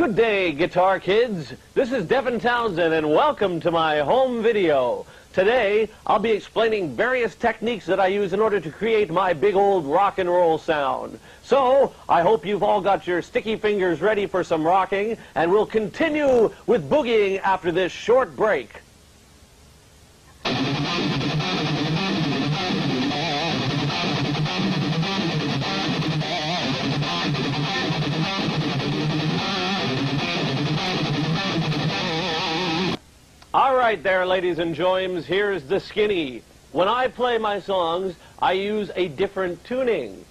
Good day, guitar kids. This is Devin Townsend, and welcome to my home video. Today, I'll be explaining various techniques that I use in order to create my big old rock and roll sound. So, I hope you've all got your sticky fingers ready for some rocking, and we'll continue with boogieing after this short break. All right there, ladies and joims, here's the skinny. When I play my songs, I use a different tuning.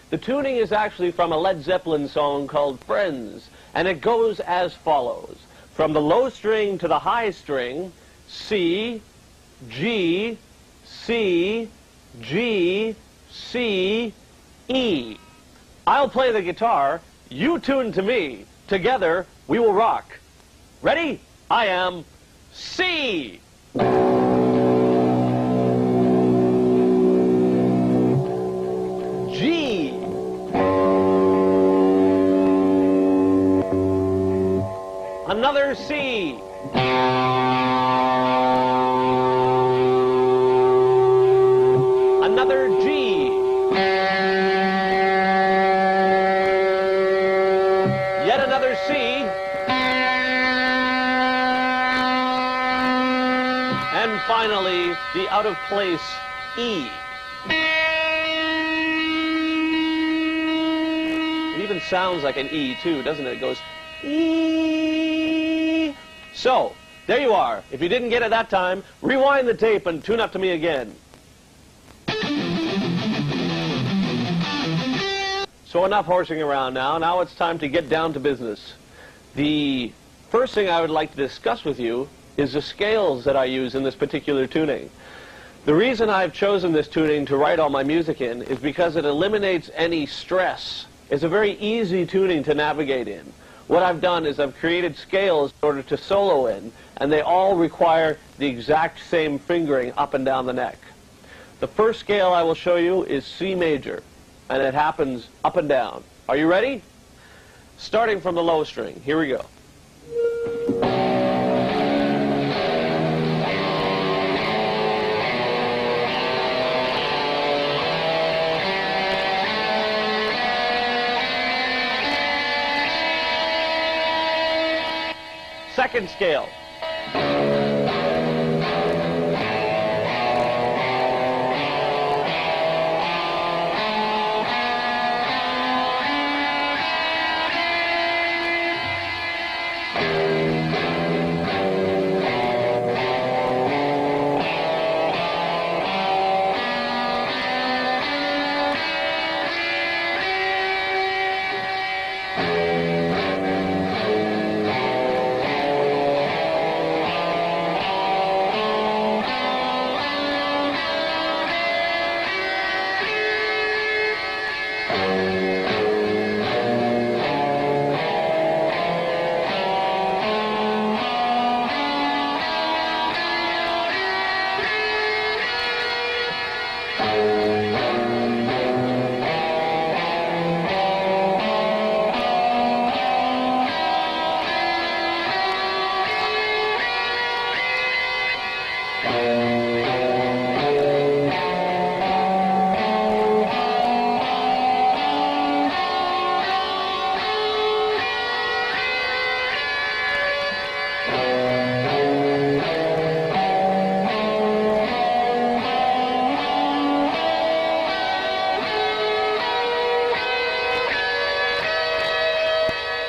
The tuning is actually from a Led Zeppelin song called Friends, and it goes as follows. From the low string to the high string, C, G, C, G, C, E. I'll play the guitar, you tune to me. Together, we will rock. Ready? I am C. G. Another C. Another G. Yet another C. And finally, the out-of-place E. It even sounds like an E, too, doesn't it? It goes E. So, there you are. If you didn't get it that time, rewind the tape and tune up to me again. So enough horsing around now. Now it's time to get down to business. The first thing I would like to discuss with you is the scales that I use in this particular tuning. The reason I've chosen this tuning to write all my music in is because it eliminates any stress. It's a very easy tuning to navigate in. What I've done is I've created scales in order to solo in, and they all require the exact same fingering up and down the neck. The first scale I will show you is C major, and it happens up and down. Are you ready? Starting from the low string. Here we go. Second scale.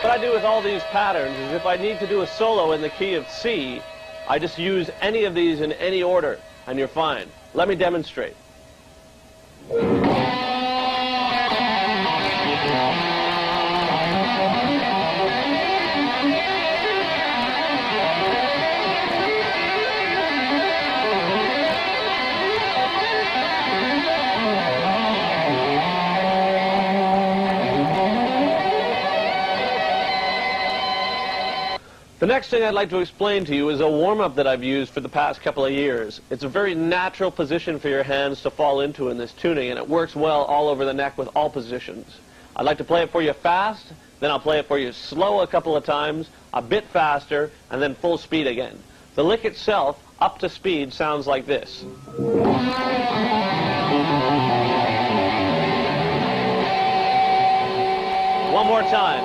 What I do with all these patterns is if I need to do a solo in the key of C, I just use any of these in any order, and you're fine. Let me demonstrate. The next thing I'd like to explain to you is a warm-up that I've used for the past couple of years. It's a very natural position for your hands to fall into in this tuning, and it works well all over the neck with all positions. I'd like to play it for you fast, then I'll play it for you slow a couple of times, a bit faster, and then full speed again. The lick itself, up to speed, sounds like this. One more time.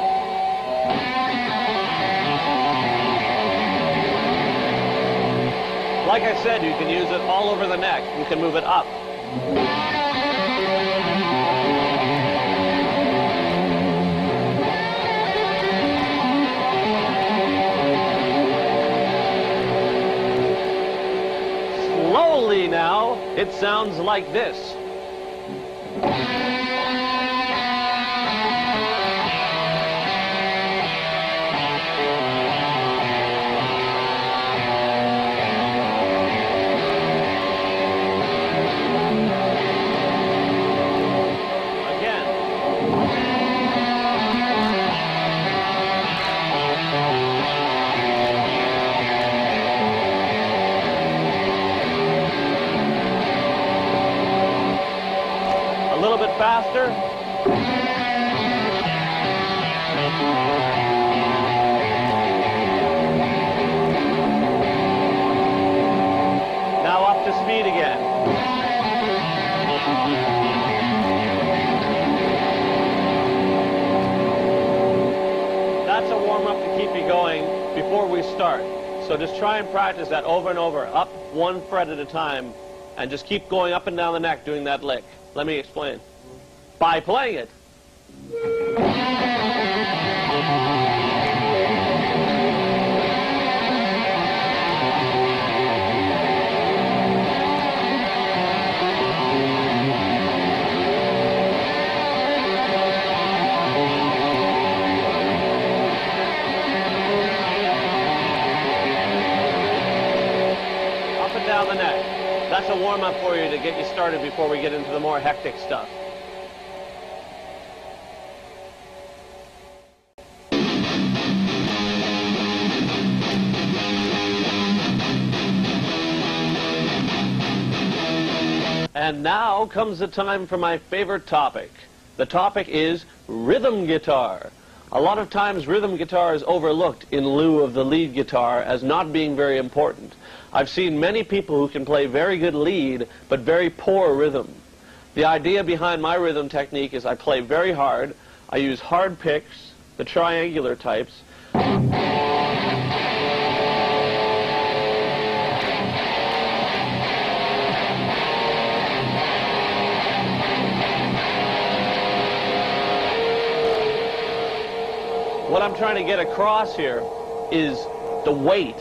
Like I said, you can use it all over the neck. You can move it up. Slowly now, it sounds like this. A little bit faster. Now up to speed again. That's a warm-up to keep you going before we start. So just try and practice that over and over, up one fret at a time, and just keep going up and down the neck doing that lick. Let me explain. By playing it. Up and down the neck. That's a warm-up for you to get you started before we get into the more hectic stuff. And now comes the time for my favorite topic. The topic is rhythm guitar. A lot of times rhythm guitar is overlooked in lieu of the lead guitar as not being very important. I've seen many people who can play very good lead but very poor rhythm. The idea behind my rhythm technique is I play very hard, I use hard picks, the triangular types, what I'm trying to get across here is the weight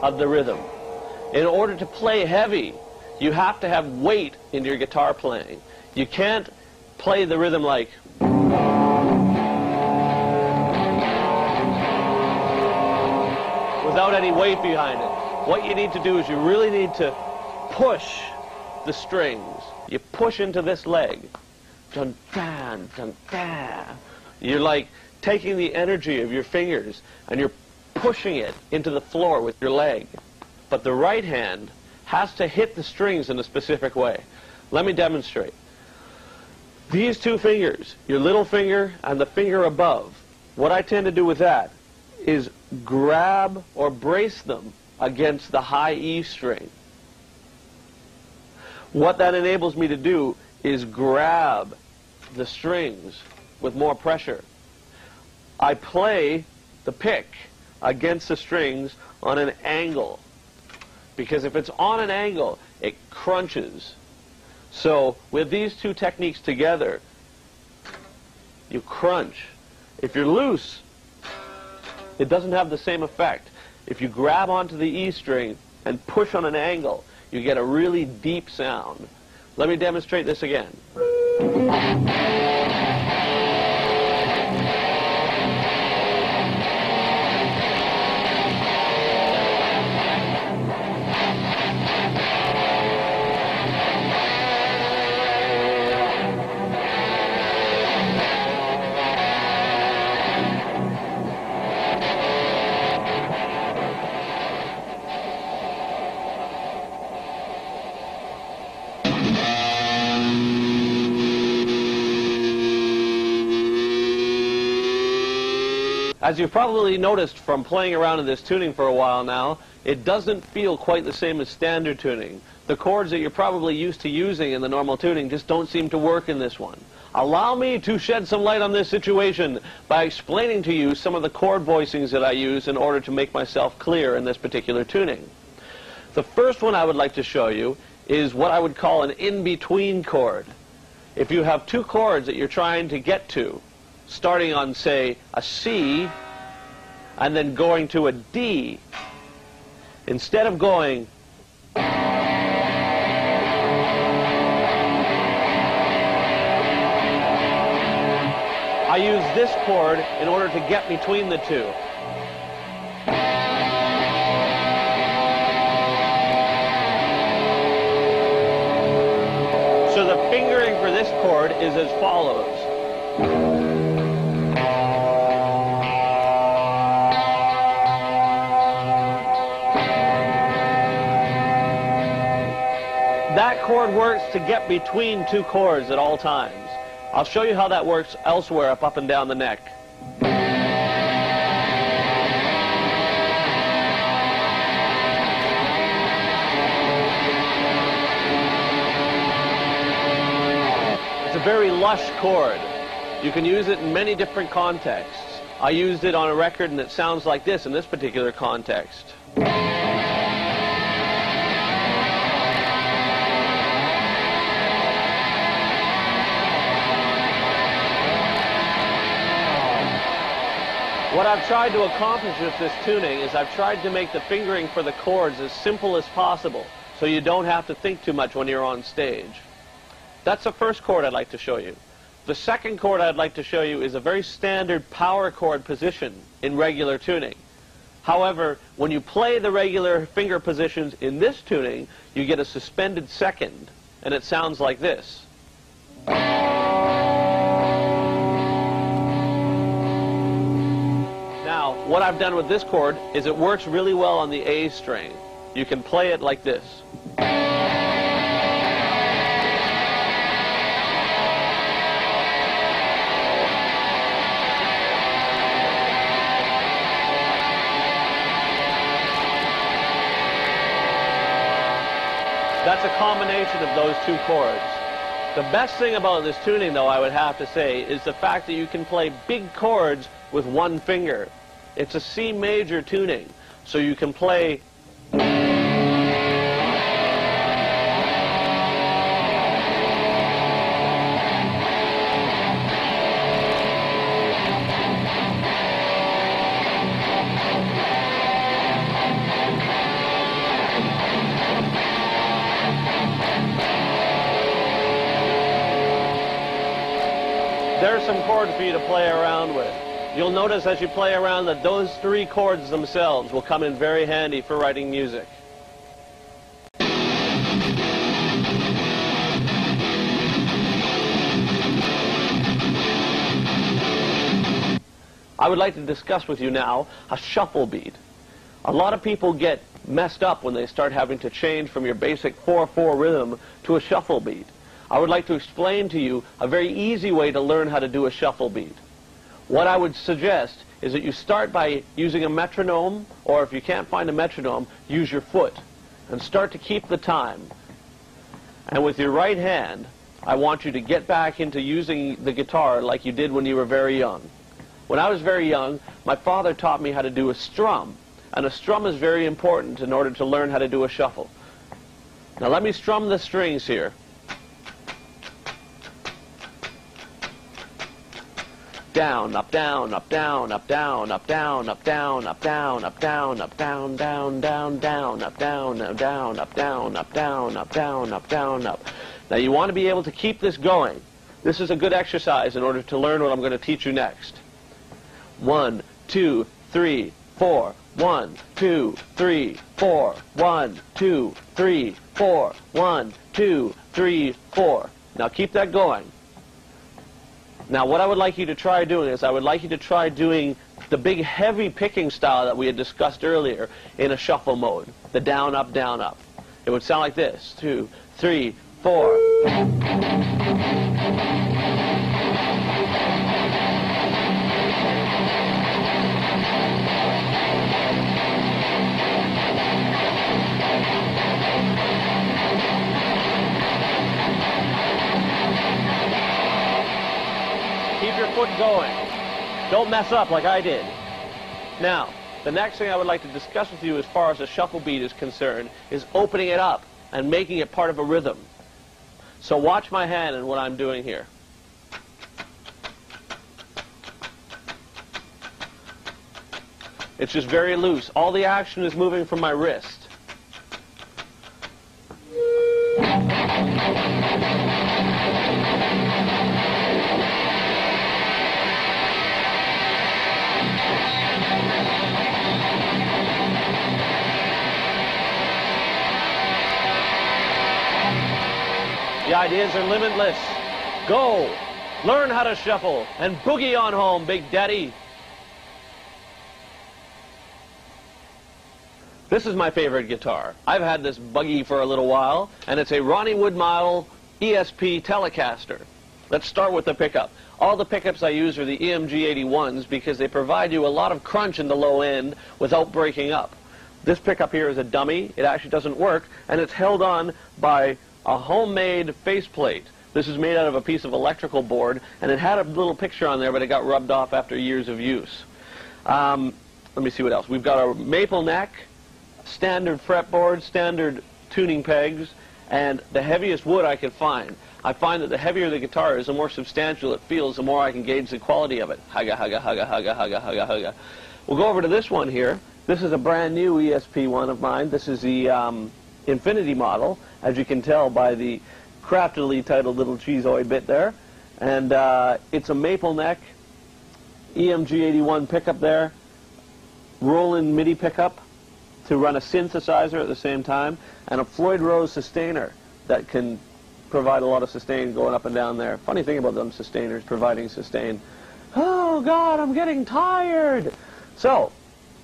of the rhythm. In order to play heavy, you have to have weight in your guitar playing. You can't play the rhythm like without any weight behind it. What you need to do is you really need to push the strings. You push into this leg. Dun, dun, dun, dun. You're like taking the energy of your fingers and you're pushing it into the floor with your leg. But the right hand has to hit the strings in a specific way. Let me demonstrate. These two fingers, your little finger and the finger above, what I tend to do with that is grab or brace them against the high E string. What that enables me to do is grab the strings with more pressure. I play the pick against the strings on an angle, because if it's on an angle, it crunches. So with these two techniques together, you crunch. If you're loose, it doesn't have the same effect. If you grab onto the E string and push on an angle, you get a really deep sound. Let me demonstrate this again. As you've probably noticed from playing around in this tuning for a while now, it doesn't feel quite the same as standard tuning. The chords that you're probably used to using in the normal tuning just don't seem to work in this one. Allow me to shed some light on this situation by explaining to you some of the chord voicings that I use in order to make myself clear in this particular tuning. The first one I would like to show you is what I would call an in-between chord. If you have two chords that you're trying to get to, starting on, say, a C, and then going to a D, instead of going I use this chord in order to get between the two. So the fingering for this chord is as follows. That chord works to get between two chords at all times. I'll show you how that works elsewhere up and down the neck. It's a very lush chord. You can use it in many different contexts. I used it on a record and it sounds like this in this particular context. What I've tried to accomplish with this tuning is I've tried to make the fingering for the chords as simple as possible, so you don't have to think too much when you're on stage. That's the first chord I'd like to show you. The second chord I'd like to show you is a very standard power chord position in regular tuning. However, when you play the regular finger positions in this tuning, you get a suspended second, and it sounds like this. Now, what I've done with this chord is it works really well on the A string. You can play it like this. That's a combination of those two chords. The best thing about this tuning, though, I would have to say, is the fact that you can play big chords with one finger. It's a C major tuning, so you can play there are some chords for you to play around with. You'll notice as you play around that those three chords themselves will come in very handy for writing music. I would like to discuss with you now a shuffle beat. A lot of people get messed up when they start having to change from your basic 4/4 rhythm to a shuffle beat. I would like to explain to you a very easy way to learn how to do a shuffle beat. What I would suggest is that you start by using a metronome, or if you can't find a metronome, use your foot, and start to keep the time. And with your right hand, I want you to get back into using the guitar like you did when you were very young. When I was very young, my father taught me how to do a strum, and a strum is very important in order to learn how to do a shuffle. Now let me strum the strings here. Down, up, down, up, down, up, down, up, down, up, down, up, down, up, down, up, down, down, down, down, up, down, up, down, up, down, up, down, up, down, up, down, up. Now you want to be able to keep this going. This is a good exercise in order to learn what I'm going to teach you next. 1, 2, 3, 4. 1, 2, 3, 4. 1, 2, 3, 4. 1, 2, 3, 4. Now keep that going. Now what I would like you to try doing is I would like you to try doing the big heavy picking style that we had discussed earlier in a shuffle mode. The down, up, down, up. It would sound like this. 2, 3, 4. Don't mess up like I did. Now, the next thing I would like to discuss with you as far as a shuffle beat is concerned is opening it up and making it part of a rhythm. So watch my hand and what I'm doing here. It's just very loose. All the action is moving from my wrist. The ideas are limitless. Go! Learn how to shuffle and boogie on home, Big Daddy. This is my favorite guitar. I've had this buggy for a little while, and it's a Ronnie Wood model ESP Telecaster. Let's start with the pickup. All the pickups I use are the EMG 81s because they provide you a lot of crunch in the low end without breaking up. This pickup here is a dummy. It actually doesn't work, and it's held on by a homemade faceplate. This is made out of a piece of electrical board, and it had a little picture on there, but it got rubbed off after years of use. Let me see what else. We've got a maple neck, standard fretboard, standard tuning pegs, and the heaviest wood I could find. I find that the heavier the guitar is, the more substantial it feels, the more I can gauge the quality of it. Hugga, hugga, hugga, hugga, hugga, hugga, hugga. We'll go over to this one here. This is a brand new ESP one of mine. This is the Infinity model, as you can tell by the craftily titled little cheeseoid bit there. And it's a maple neck, EMG 81 pickup there, Roland MIDI pickup to run a synthesizer at the same time, and a Floyd Rose sustainer that can provide a lot of sustain going up and down there. Funny thing about them sustainers providing sustain. Oh God, I'm getting tired. So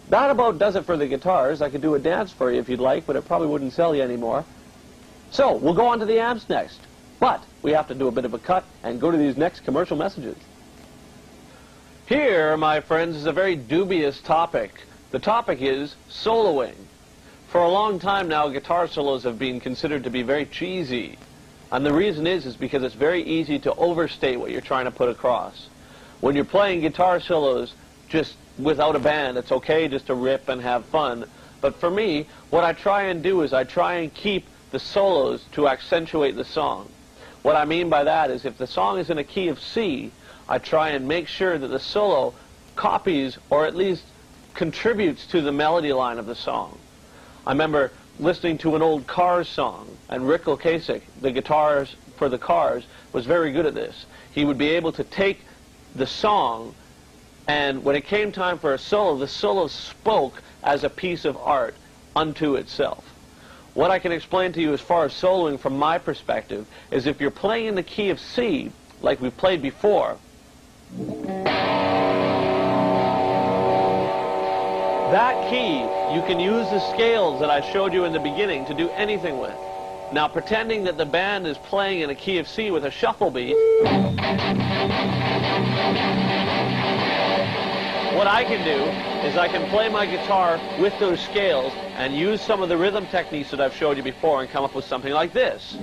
that about does it for the guitars. I could do a dance for you if you'd like, but it probably wouldn't sell you anymore. So we'll go on to the amps next. But we have to do a bit of a cut and go to these next commercial messages. Here, my friends, is a very dubious topic. The topic is soloing. For a long time now, guitar solos have been considered to be very cheesy. And the reason is because it's very easy to overstate what you're trying to put across. When you're playing guitar solos just without a band, it's okay just to rip and have fun. But for me, what I try and do is I try and keep the solos to accentuate the song. What I mean by that is if the song is in a key of C, I try and make sure that the solo copies or at least contributes to the melody line of the song. I remember listening to an old Cars song, and Rick Ocasek, the guitars for the Cars, was very good at this. He would be able to take the song, and when it came time for a solo, the solo spoke as a piece of art unto itself. What I can explain to you as far as soloing from my perspective is if you're playing in the key of C, like we played before, that key, you can use the scales that I showed you in the beginning to do anything with. Now, pretending that the band is playing in a key of C with a shuffle beat, what I can do is I can play my guitar with those scales and use some of the rhythm techniques that I've showed you before and come up with something like this.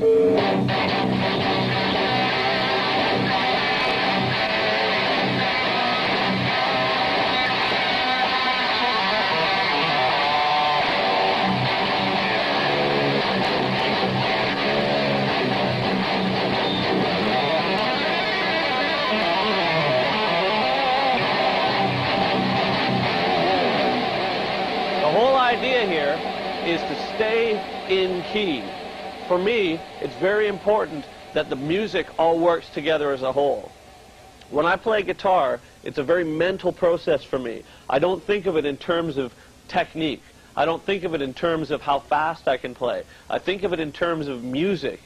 Idea here is to stay in key. For me, it's very important that the music all works together as a whole. When I play guitar, it's a very mental process for me. I don't think of it in terms of technique. I don't think of it in terms of how fast I can play. I think of it in terms of music.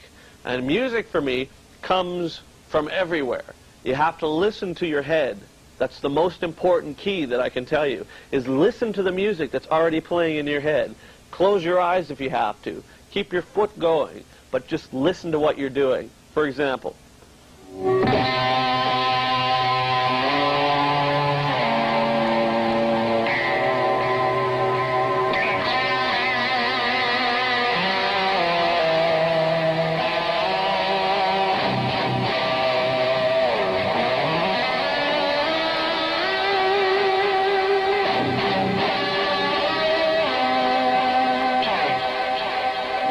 And music for me comes from everywhere. You have to listen to your head. That's the most important key that I can tell you, is listen to the music that's already playing in your head. Close your eyes if you have to. Keep your foot going, but just listen to what you're doing. For example,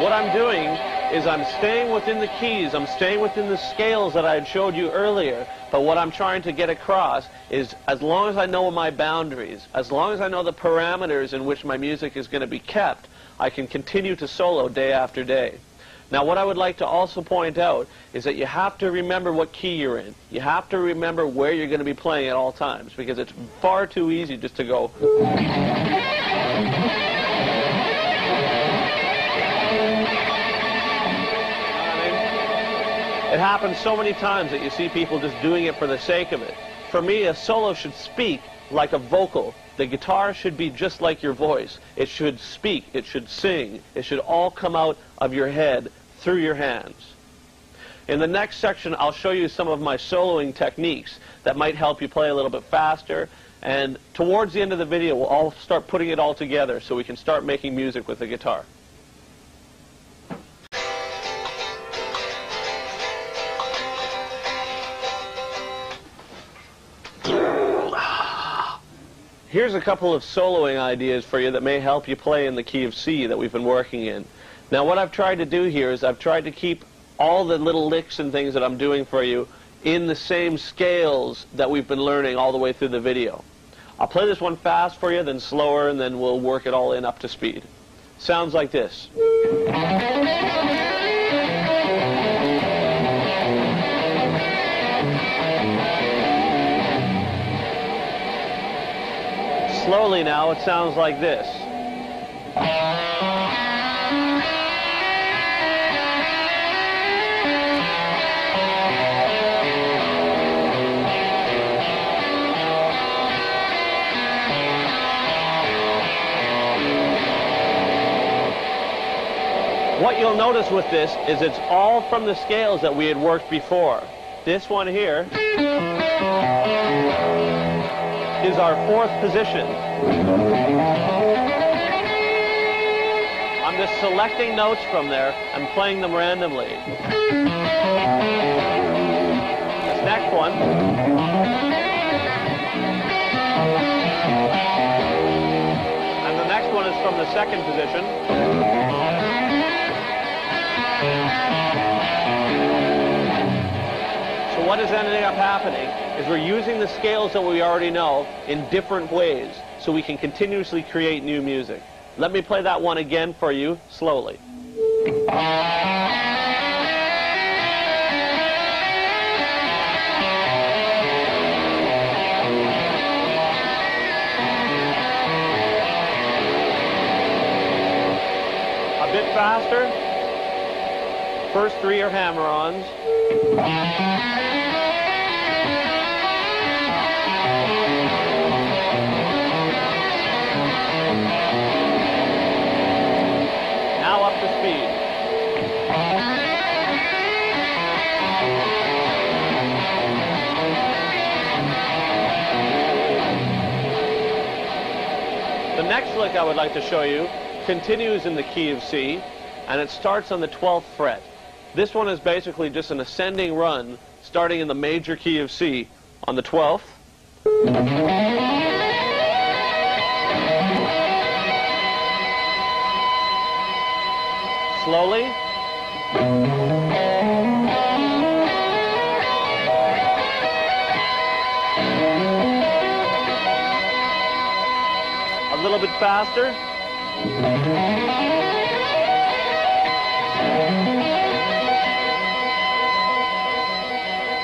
what I'm doing is I'm staying within the keys, I'm staying within the scales that I had showed you earlier, but what I'm trying to get across is as long as I know my boundaries, as long as I know the parameters in which my music is going to be kept, I can continue to solo day after day. Now, what I would like to also point out is that you have to remember what key you're in. You have to remember where you're going to be playing at all times, because it's far too easy just to go. It happens so many times that you see people just doing it for the sake of it. For me, a solo should speak like a vocal. The guitar should be just like your voice. It should speak, it should sing, it should all come out of your head through your hands. In the next section, I'll show you some of my soloing techniques that might help you play a little bit faster, and towards the end of the video, we'll all start putting it all together so we can start making music with the guitar. Here's a couple of soloing ideas for you that may help you play in the key of C that we've been working in. Now, what I've tried to do here is I've tried to keep all the little licks and things that I'm doing for you in the same scales that we've been learning all the way through the video. I'll play this one fast for you, then slower, and then we'll work it all in up to speed. Sounds like this. Slowly now, it sounds like this. What you'll notice with this is it's all from the scales that we had worked before. This one here is our fourth position. I'm just selecting notes from there and playing them randomly. This next one and the next one is from the second position. So what is ending up happening is we're using the scales that we already know in different ways so we can continuously create new music. Let me play that one again for you slowly. A bit faster. First three are hammer-ons. Now up to speed. The next lick I would like to show you continues in the key of C, and it starts on the 12th fret. This one is basically just an ascending run, starting in the major key of C on the 12th. Slowly. A little bit faster.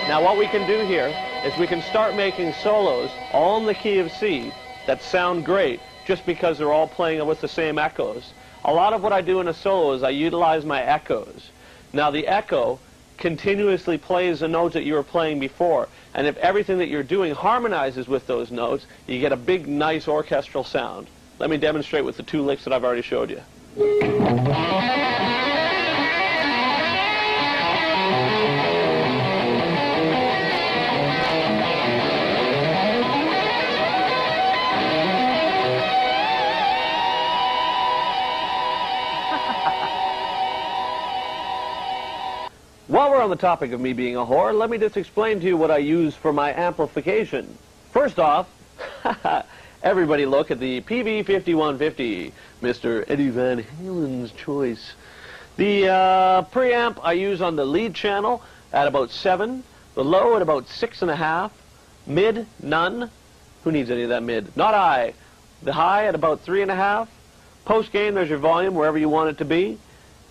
Now what we can do here is we can start making solos all in the key of C that sound great just because they're all playing with the same echoes. A lot of what I do in a solo is I utilize my echoes. Now the echo continuously plays the notes that you were playing before, and if everything that you're doing harmonizes with those notes, you get a big, nice orchestral sound. Let me demonstrate with the two licks that I've already showed you. While we're on the topic of me being a whore, let me just explain to you what I use for my amplification. First off, everybody look at the PV5150, Mr. Eddie Van Halen's choice. The preamp I use on the lead channel at about 7, the low at about 6.5, mid, none. Who needs any of that mid? Not I. The high at about 3.5. Post gain, there's your volume wherever you want it to be.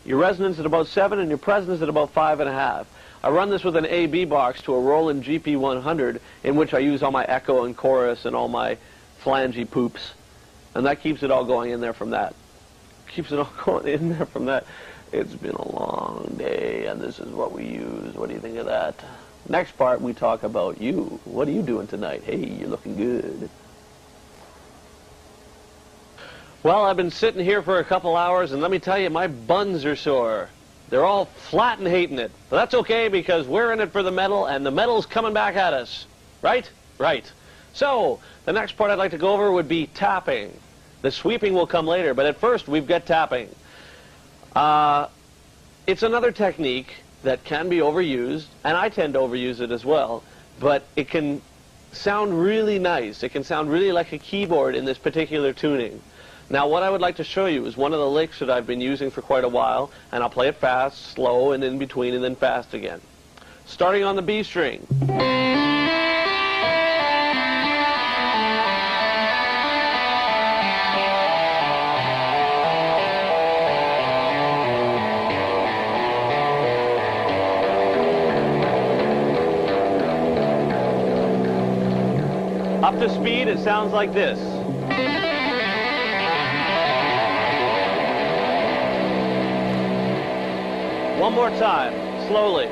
Your resonance at about 7 and your presence at about 5.5. I run this with an AB box to a Roland GP100 in which I use all my echo and chorus and all my flangey poops. And that keeps it all going in there from that. Keeps it all going in there from that. It's been a long day and this is what we use. What do you think of that? Next part we talk about you. What are you doing tonight? Hey, you're looking good. Well, I've been sitting here for a couple hours, and let me tell you, my buns are sore. They're all flat and hating it. But that's okay, because we're in it for the metal, and the metal's coming back at us. Right? Right. So, the next part I'd like to go over would be tapping. The sweeping will come later, but at first, we've got tapping. It's another technique that can be overused, and I tend to overuse it as well, but it can sound really nice. It can sound really like a keyboard in this particular tuning. Now, what I would like to show you is one of the licks that I've been using for quite a while, and I'll play it fast, slow, and in between, and then fast again. Starting on the B string. Up to speed, it sounds like this. One more time, slowly.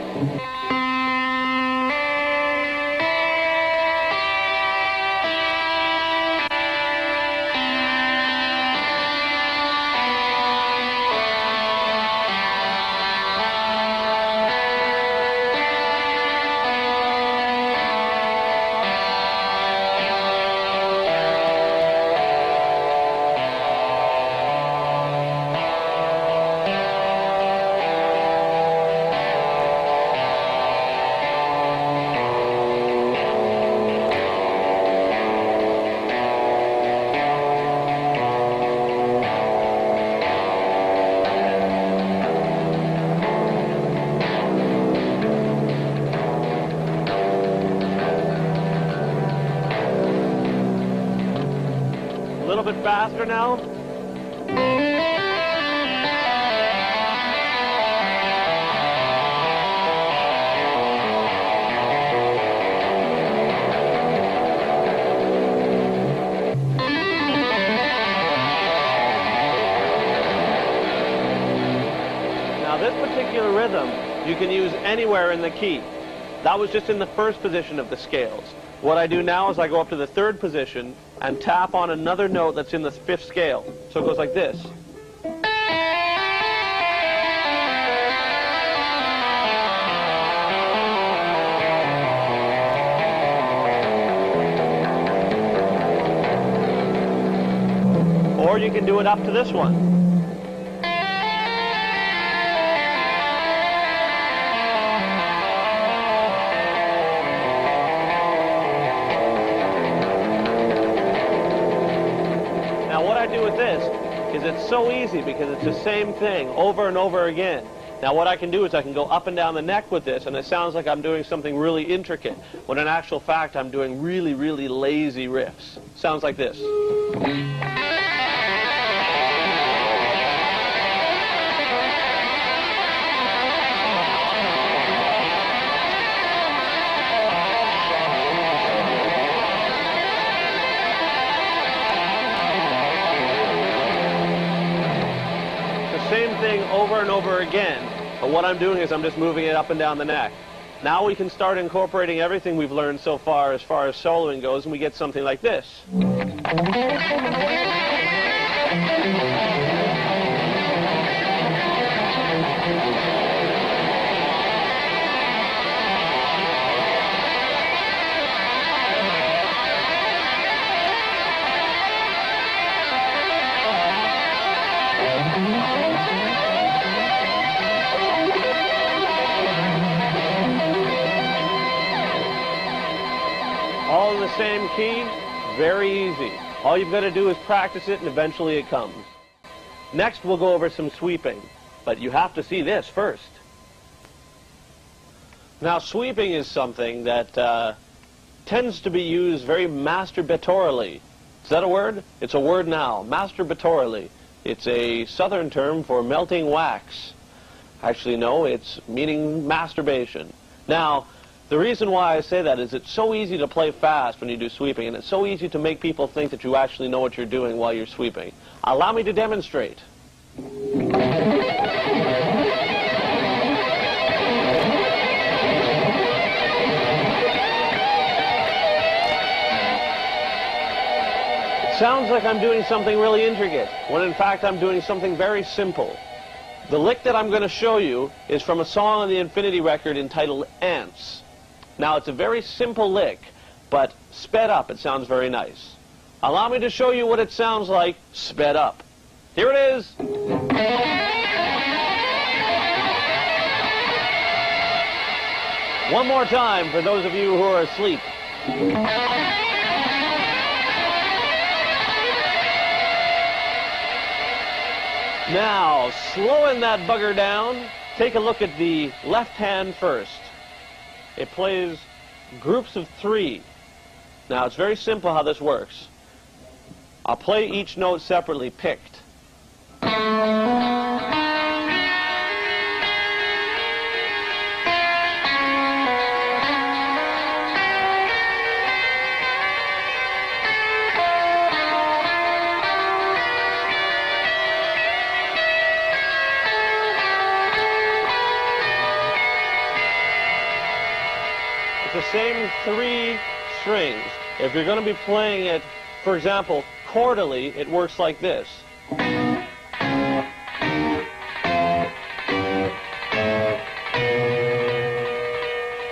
A little bit faster now. Now this particular rhythm you can use anywhere in the key. That was just in the first position of the scales. What I do now is I go up to the third position and tap on another note that's in the fifth scale. So it goes like this. Or you can do it up to this one. It's so easy because it's the same thing over and over again. Now what I can do is I can go up and down the neck with this, and it sounds like I'm doing something really intricate, when in actual fact I'm doing really, really lazy riffs. Sounds like this. Over and over again, but what I'm doing is I'm just moving it up and down the neck. Now we can start incorporating everything we've learned so far as soloing goes, and we get something like this. All in the same key, very easy. All you've got to do is practice it and eventually it comes. Next we'll go over some sweeping. but you have to see this first. Now, sweeping is something that tends to be used very masturbatorily. Is that a word? It's a word now, masturbatorily. It's a southern term for melting wax. Actually, no, it's meaning masturbation. Now, the reason why I say that is it's so easy to play fast when you do sweeping, and it's so easy to make people think that you actually know what you're doing while you're sweeping. Allow me to demonstrate. It sounds like I'm doing something really intricate, when in fact I'm doing something very simple. The lick that I'm going to show you is from a song on the Infinity record entitled Ants. Now, it's a very simple lick, but sped up, it sounds very nice. Allow me to show you what it sounds like sped up. Here it is. One more time for those of you who are asleep. Now, slowing that bugger down, take a look at the left hand first. It plays groups of 3. Now, it's very simple how this works. I'll play each note separately, picked. It's the same 3 strings. If you're going to be playing it, for example, quarterly, it works like this.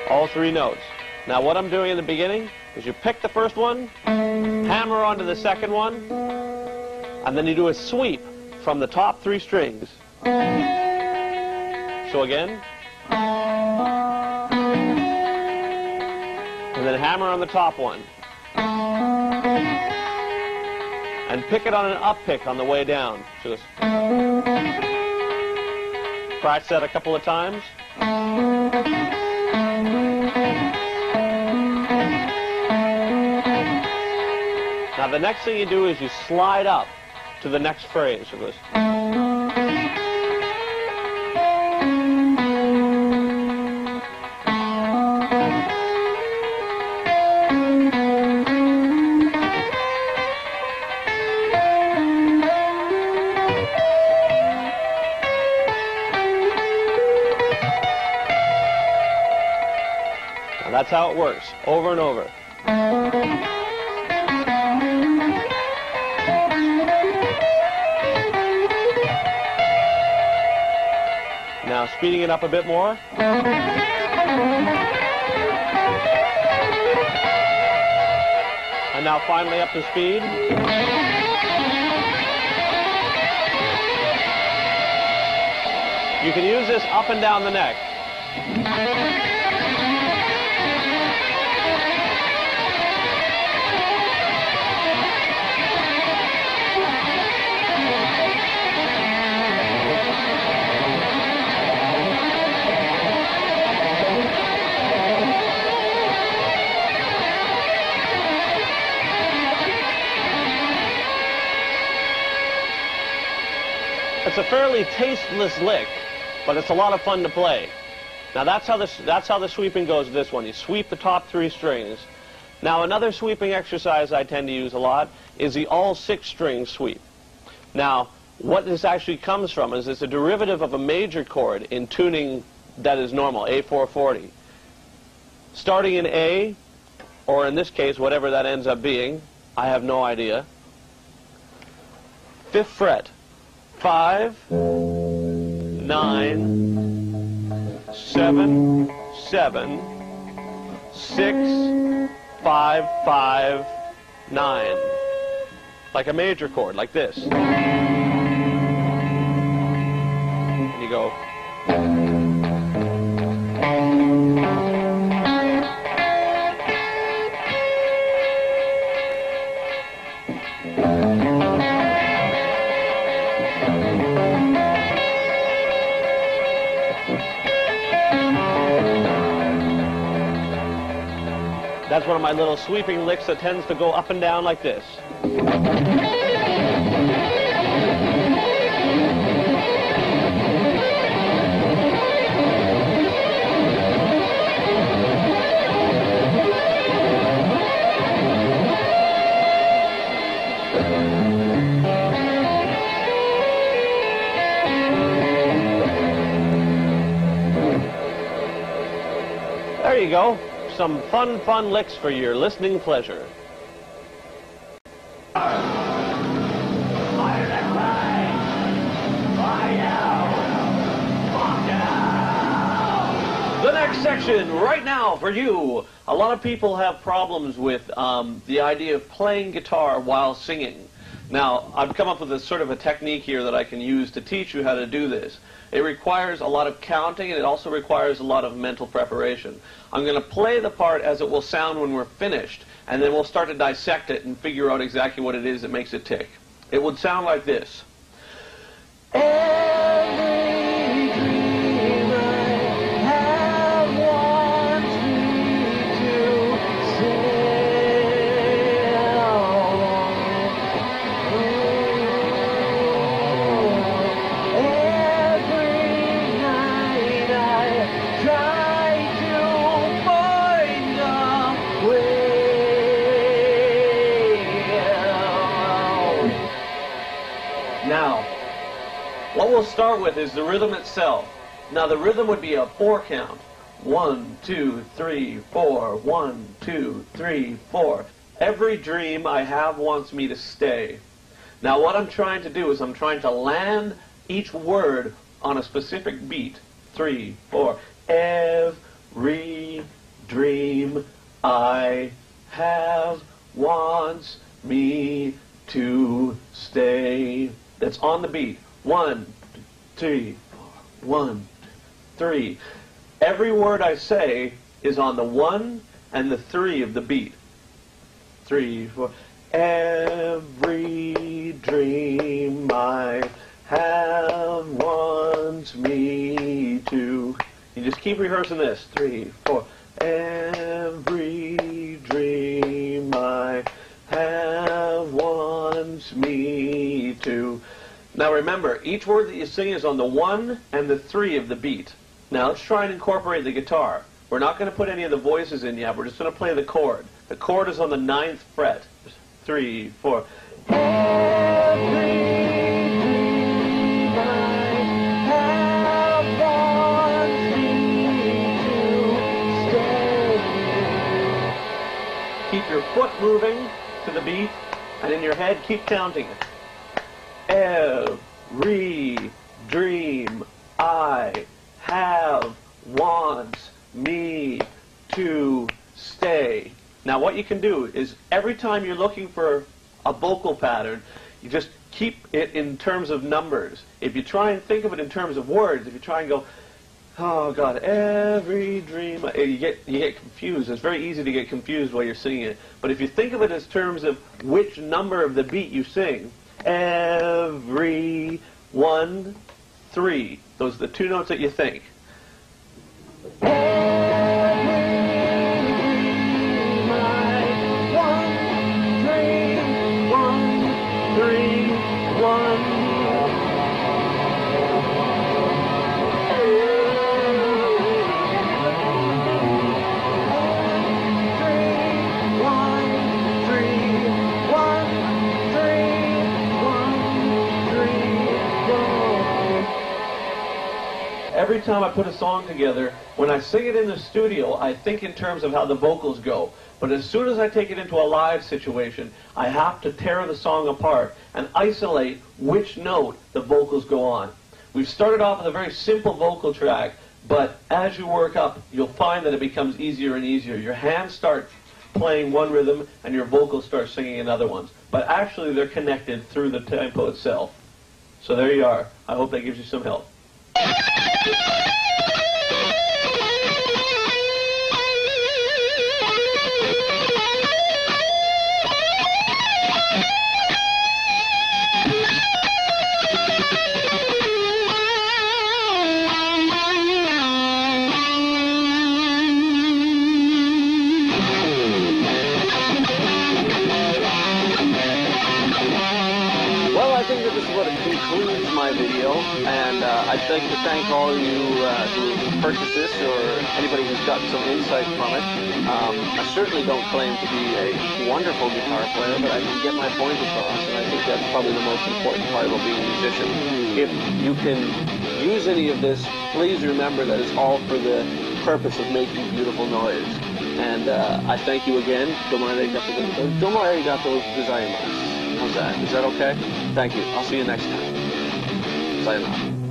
All 3 notes. Now, what I'm doing in the beginning is you pick the first one, hammer onto the second one, and then you do a sweep from the top 3 strings. So again. And then hammer on the top one. And pick it on an up pick on the way down. So just practice that a couple of times. Now the next thing you do is you slide up to the next phrase. So it goes. That's how it works, over and over. Now speeding it up a bit more. And now finally up to speed. You can use this up and down the neck. It's a fairly tasteless lick, but it's a lot of fun to play. Now that's how the sweeping goes with this one. You sweep the top 3 strings. Now another sweeping exercise I tend to use a lot is the all 6 string sweep. Now what this actually comes from is it's a derivative of a major chord in tuning that is normal, A440. Starting in A, or in this case whatever that ends up being, I have no idea. 5th fret. 5, 9, 7, 7, 6, 5, 5, 9. Like a major chord, like this. And you go. one of my little sweeping licks that tends to go up and down like this. There you go. Some fun licks for your listening pleasure. The next section, right now, for you. A lot of people have problems with the idea of playing guitar while singing. Now, I've come up with a sort of a technique here that I can use to teach you how to do this. It requires a lot of counting, and it also requires a lot of mental preparation. I'm going to play the part as it will sound when we're finished, and then we'll start to dissect it and figure out exactly what it is that makes it tick. It would sound like this. Now, what we'll start with is the rhythm itself. Now, the rhythm would be a 4 count. 1, 2, 3, 4. 1, 2, 3, 4. Every dream I have wants me to stay. Now, what I'm trying to do is I'm trying to land each word on a specific beat. 3, 4. Every dream I have wants me to stay. That's on the beat. 1, 2, 3, 4. 1, 2, 3. Every word I say is on the 1 and the 3 of the beat. 3, 4. Every dream I have wants me to. You just keep rehearsing this. 3, 4. Every dream I have wants me to. Now remember, each word that you sing is on the 1 and the 3 of the beat. Now let's try and incorporate the guitar. We're not going to put any of the voices in yet. We're just going to play the chord. The chord is on the 9th fret. 3, 4. Every dream I have wants me to stay. Keep your foot moving to the beat, and in your head, keep counting it. Every dream I have wants me to stay. Now what you can do is every time you're looking for a vocal pattern, you just keep it in terms of numbers. If you try and think of it in terms of words, if you try and go, oh God, every dream, you get confused. It's very easy to get confused while you're singing it. But if you think of it as terms of which number of the beat you sing, every 1, 3. Those are the 2 notes that you think. Every time I put a song together, when I sing it in the studio, I think in terms of how the vocals go. But as soon as I take it into a live situation, I have to tear the song apart and isolate which note the vocals go on. We've started off with a very simple vocal track, but as you work up, you'll find that it becomes easier and easier. Your hands start playing one rhythm, and your vocals start singing another one. But actually, they're connected through the tempo itself. So there you are. I hope that gives you some help. think that this is what concludes my video, and I'd like to thank all of you who purchased this, or anybody who's got some insight from it. I certainly don't claim to be a wonderful guitar player, but I can get my point across, and I think that's probably the most important part about being a musician. If you can use any of this, please remember that it's all for the purpose of making beautiful noise. And I thank you again. Domo arigato gozaimasu. How's that? Is that okay? Thank you. I'll see you next time. Sayonara.